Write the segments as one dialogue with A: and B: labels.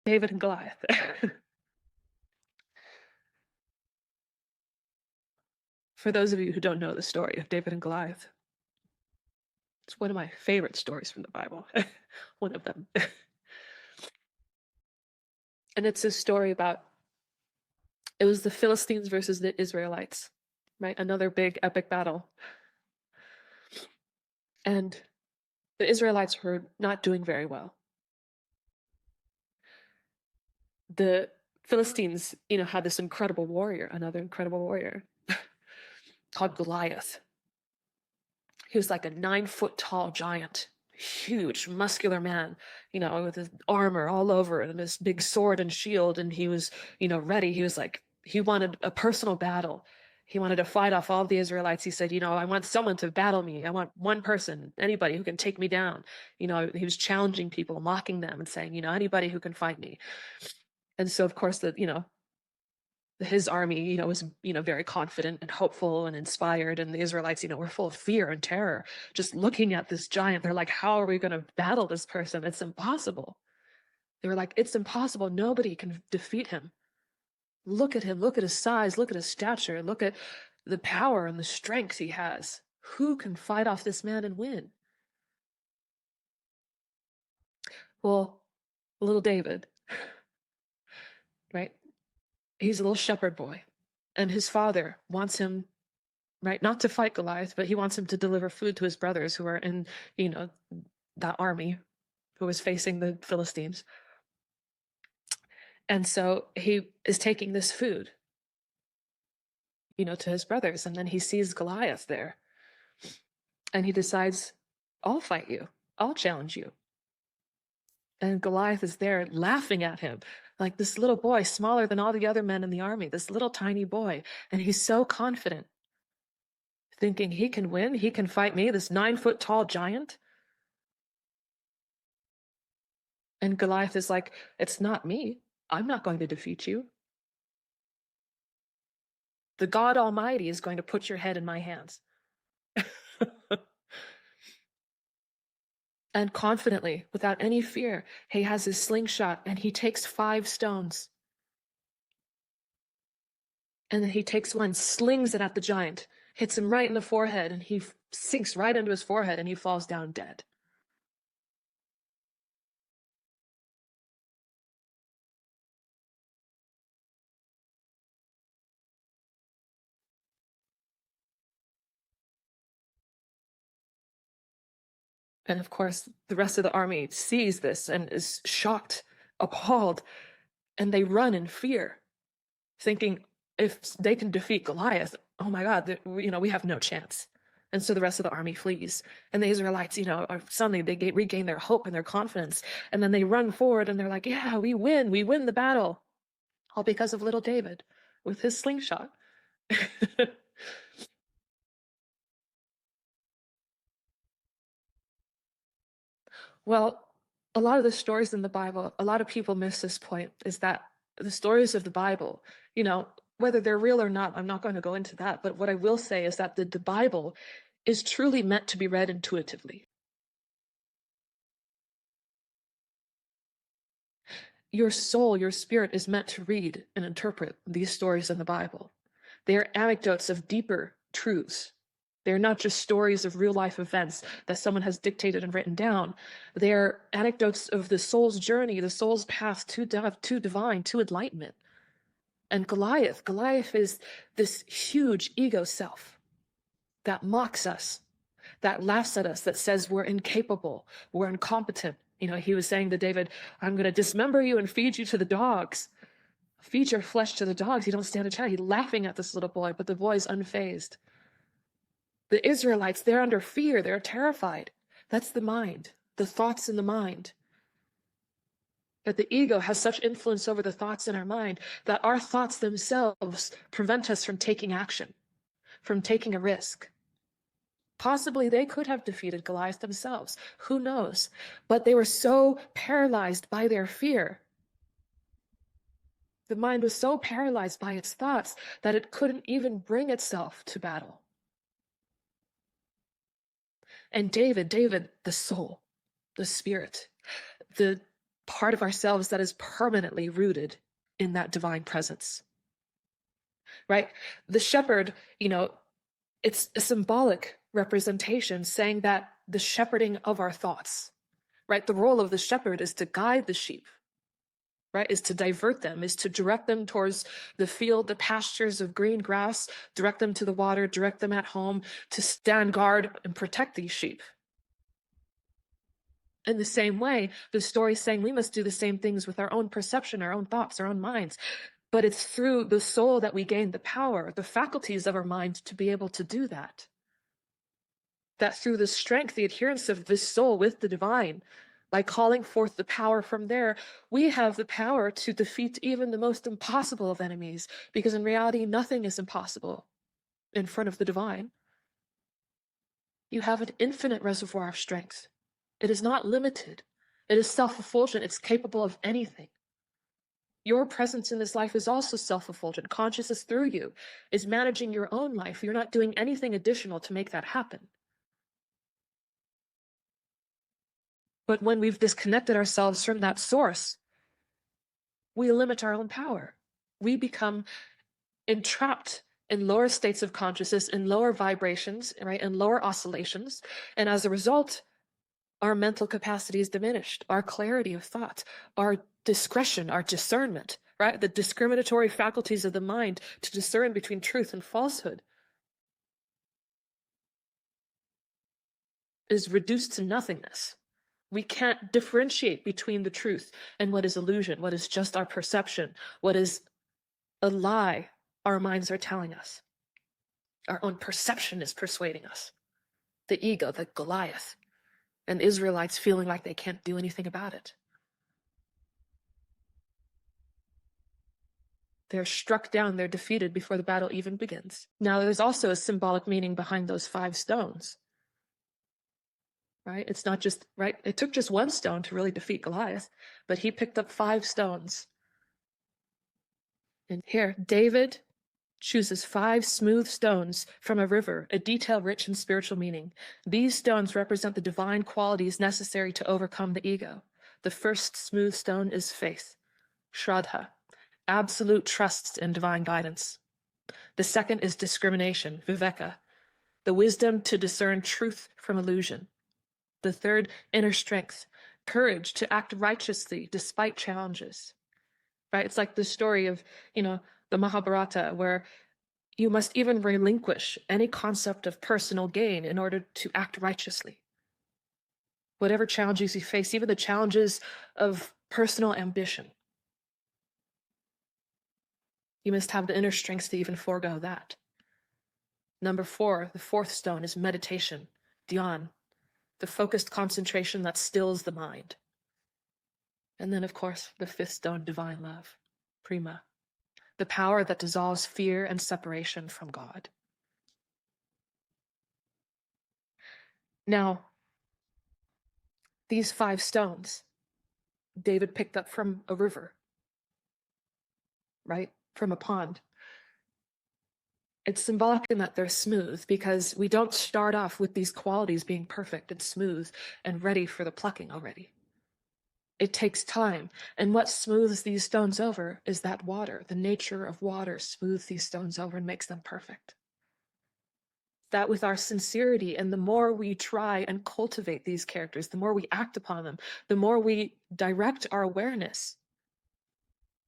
A: David and Goliath. For those of you who don't know the story of David and Goliath, it's one of my favorite stories from the Bible. One of them. And it's a story about it was the Philistines versus the Israelites, right? Another big epic battle. And the Israelites were not doing very well. The Philistines, had this incredible warrior, another incredible warrior called Goliath. He was like a 9-foot tall giant, huge, muscular man, with his armor all over and this big sword and shield. And he was, ready. He was like, he wanted a personal battle. He wanted to fight off all the Israelites. He said, I want someone to battle me. I want one person, anybody who can take me down. He was challenging people, mocking them and saying, anybody who can fight me. And so, of course, his army, was, very confident and hopeful and inspired. And the Israelites, were full of fear and terror. Just looking at this giant, they're like, how are we going to battle this person? It's impossible. They were like, it's impossible. Nobody can defeat him. Look at him. Look at his size. Look at his stature. Look at the power and the strength he has. Who can fight off this man and win? Well, little David, right? He's a little shepherd boy. And his father wants him, right, not to fight Goliath, but he wants him to deliver food to his brothers who are in, that army who was facing the Philistines. And so he is taking this food, to his brothers. And then he sees Goliath there. And he decides, I'll fight you. I'll challenge you. And Goliath is there laughing at him, like this little boy, smaller than all the other men in the army, this little tiny boy. And he's so confident, thinking he can win, he can fight me, this 9-foot tall giant. And Goliath is like, it's not me. I'm not going to defeat you. The God Almighty is going to put your head in my hands. And confidently, without any fear, he has his slingshot and he takes 5 stones. And then he takes one, slings it at the giant, hits him right in the forehead, and he sinks right into his forehead and he falls down dead. And of course, the rest of the army sees this and is shocked, appalled, and they run in fear, thinking if they can defeat Goliath, oh my God, we have no chance. And so the rest of the army flees. And the Israelites, suddenly they regain their hope and their confidence. And then they run forward and they're like, yeah, we win the battle. All because of little David with his slingshot. Well, a lot of the stories in the Bible, a lot of people miss this point, is that the stories of the Bible, whether they're real or not, I'm not going to go into that. But what I will say is that the Bible is truly meant to be read intuitively. Your soul, your spirit is meant to read and interpret these stories in the Bible. They are anecdotes of deeper truths. They're not just stories of real life events that someone has dictated and written down. They're anecdotes of the soul's journey, the soul's path to divine, to enlightenment. And Goliath is this huge ego self that mocks us, that laughs at us, that says we're incapable, we're incompetent. He was saying to David, I'm going to dismember you and feed you to the dogs. Feed your flesh to the dogs. You don't stand a chance. He's laughing at this little boy, but the boy's unfazed. The Israelites, they're under fear. They're terrified. That's the mind, the thoughts in the mind. That the ego has such influence over the thoughts in our mind that our thoughts themselves prevent us from taking action, from taking a risk. Possibly they could have defeated Goliath themselves. Who knows? But they were so paralyzed by their fear. The mind was so paralyzed by its thoughts that it couldn't even bring itself to battle. And David, the soul, the spirit, the part of ourselves that is permanently rooted in that divine presence, right? The shepherd, it's a symbolic representation saying that the shepherding of our thoughts, right? The role of the shepherd is to guide the sheep, right? Is to divert them, is to direct them towards the field, the pastures of green grass, direct them to the water, direct them at home, to stand guard and protect these sheep. In the same way, the story is saying we must do the same things with our own perception, our own thoughts, our own minds. But it's through the soul that we gain the power, the faculties of our mind to be able to do that. That through the strength, the adherence of this soul with the divine, by calling forth the power from there, we have the power to defeat even the most impossible of enemies, because in reality, nothing is impossible in front of the divine. You have an infinite reservoir of strength. It is not limited. It is self-effulgent. It's capable of anything. Your presence in this life is also self-effulgent. Consciousness through you is managing your own life. You're not doing anything additional to make that happen. But when we've disconnected ourselves from that source, we limit our own power. We become entrapped in lower states of consciousness, in lower vibrations, right, in lower oscillations. And as a result, our mental capacity is diminished, our clarity of thought, our discretion, our discernment, right? The discriminatory faculties of the mind to discern between truth and falsehood is reduced to nothingness. We can't differentiate between the truth and what is illusion, what is just our perception, what is a lie our minds are telling us. Our own perception is persuading us. The ego, the Goliath, and Israelites feeling like they can't do anything about it. They're struck down, they're defeated before the battle even begins. Now, there's also a symbolic meaning behind those 5 stones. Right? It's not just, right? It took just 1 stone to really defeat Goliath, but he picked up 5 stones. And here, David chooses 5 smooth stones from a river, a detail rich in spiritual meaning. These stones represent the divine qualities necessary to overcome the ego. The first smooth stone is faith, Shraddha, absolute trust in divine guidance. The second is discrimination, Viveka, the wisdom to discern truth from illusion. The third, inner strength, courage to act righteously despite challenges. Right? It's like the story of, the Mahabharata, where you must even relinquish any concept of personal gain in order to act righteously. Whatever challenges you face, even the challenges of personal ambition, you must have the inner strength to even forego that. Number 4, the 4th stone is meditation, dhyan, the focused concentration that stills the mind. And then, of course, the 5th stone, divine love, prema, the power that dissolves fear and separation from God. Now, these 5 stones, David picked up from a river, right? From a pond. It's symbolic in that they're smooth, because we don't start off with these qualities being perfect and smooth and ready for the plucking already. It takes time. And what smooths these stones over is that water. The nature of water smooths these stones over and makes them perfect. That with our sincerity, and the more we try and cultivate these characters, the more we act upon them, the more we direct our awareness,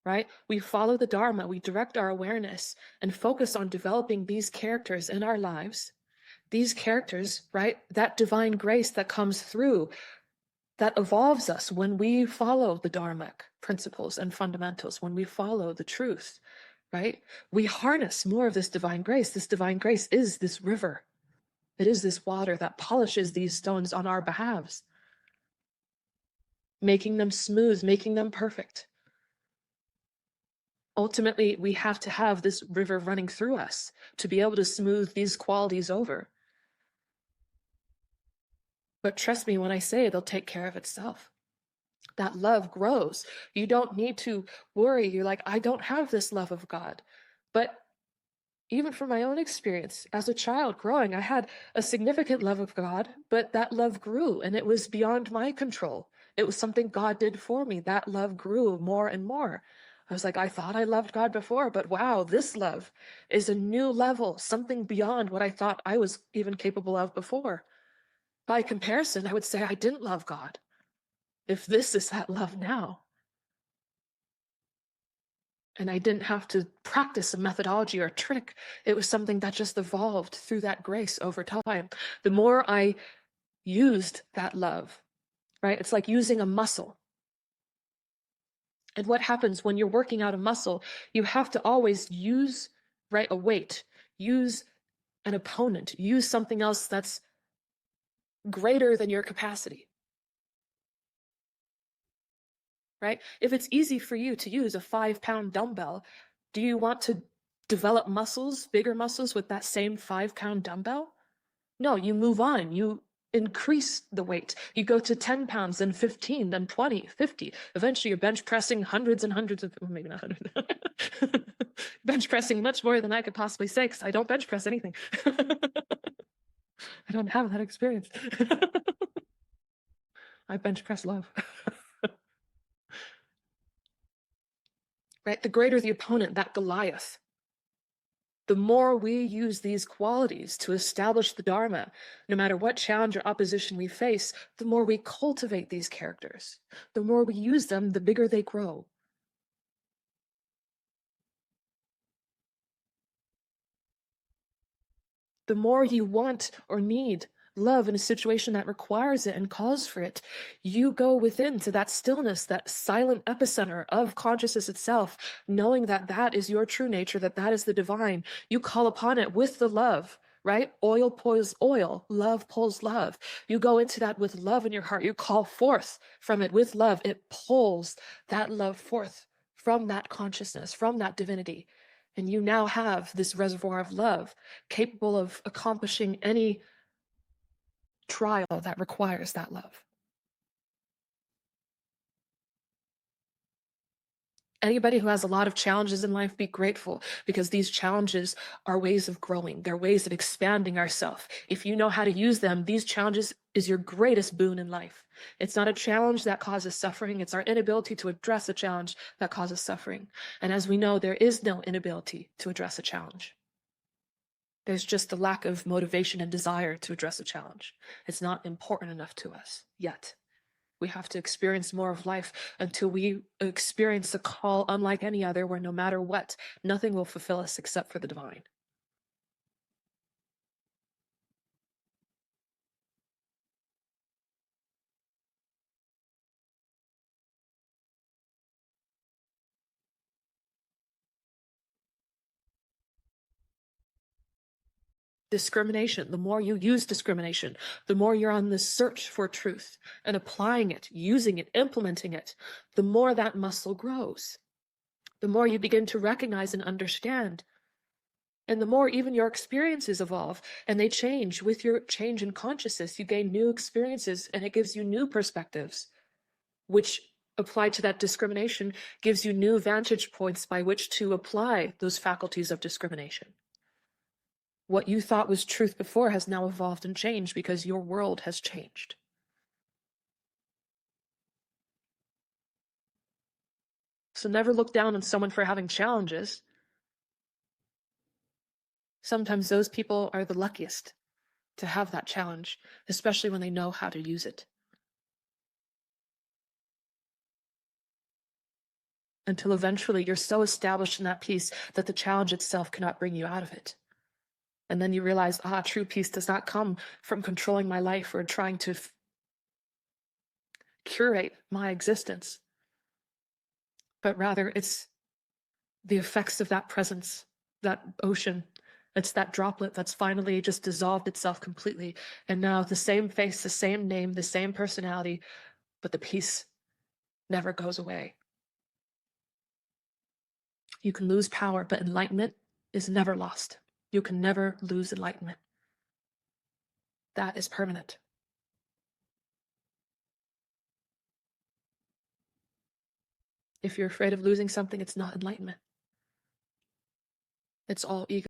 A: right? We follow the Dharma, we direct our awareness and focus on developing these characters in our lives. These characters, right? That divine grace that comes through, that evolves us when we follow the Dharmic principles and fundamentals, when we follow the truth, right? We harness more of this divine grace. This divine grace is this river. It is this water that polishes these stones on our behalves, making them smooth, making them perfect. Ultimately, we have to have this river running through us to be able to smooth these qualities over. But trust me when I say it'll take care of itself. That love grows. You don't need to worry. You're like, I don't have this love of God. But even from my own experience, as a child growing, I had a significant love of God, but that love grew and it was beyond my control. It was something God did for me. That love grew more and more. I was like, I thought I loved God before, but wow, this love is a new level, something beyond what I thought I was even capable of before. By comparison, I would say I didn't love God. If this is that love now, and I didn't have to practice a methodology or a trick, it was something that just evolved through that grace over time. The more I used that love, right? It's like using a muscle. And what happens when you're working out a muscle, you have to always use, right, a weight, use an opponent, use something else that's greater than your capacity, right? If it's easy for you to use a 5-pound dumbbell, do you want to develop muscles, bigger muscles with that same 5-pound dumbbell? No, you move on. You increase the weight. You go to 10 pounds, then 15, then 20, 50. Eventually, you're bench pressing hundreds and hundreds of, well, maybe not hundreds. Bench pressing much more than I could possibly say because I don't bench press anything. I don't have that experience. I bench press love. Right? The greater the opponent, that Goliath, the more we use these qualities to establish the Dharma, no matter what challenge or opposition we face, the more we cultivate these characters. The more we use them, the bigger they grow. The more you want or need love in a situation that requires it and calls for it, you go within to that stillness, that silent epicenter of consciousness itself, knowing that that is your true nature, that that is the divine. You call upon it with the love, right? Oil pulls oil, love pulls love. You go into that with love in your heart. You call forth from it with love. It pulls that love forth from that consciousness, from that divinity. And you now have this reservoir of love capable of accomplishing any trial that requires that love. Anybody who has a lot of challenges in life, be grateful, because these challenges are ways of growing. They're ways of expanding ourselves. If you know how to use them, these challenges is your greatest boon in life. It's not a challenge that causes suffering. It's our inability to address a challenge that causes suffering. And as we know, there is no inability to address a challenge. There's just the lack of motivation and desire to address a challenge. It's not important enough to us yet. We have to experience more of life until we experience a call unlike any other, where no matter what, nothing will fulfill us except for the divine. Discrimination, the more you use discrimination, the more you're on the search for truth and applying it, using it, implementing it, the more that muscle grows. The more you begin to recognize and understand. And the more even your experiences evolve and they change with your change in consciousness, you gain new experiences and it gives you new perspectives, which applied to that discrimination gives you new vantage points by which to apply those faculties of discrimination. What you thought was truth before has now evolved and changed because your world has changed. So never look down on someone for having challenges. Sometimes those people are the luckiest to have that challenge, especially when they know how to use it. Until eventually you're so established in that peace that the challenge itself cannot bring you out of it. And then you realize, true peace does not come from controlling my life or trying to curate my existence, but rather it's the effects of that presence, that ocean. It's that droplet that's finally just dissolved itself completely. And now the same face, the same name, the same personality, but the peace never goes away. You can lose power, but enlightenment is never lost. You can never lose enlightenment. That is permanent. If you're afraid of losing something, it's not enlightenment. It's all ego.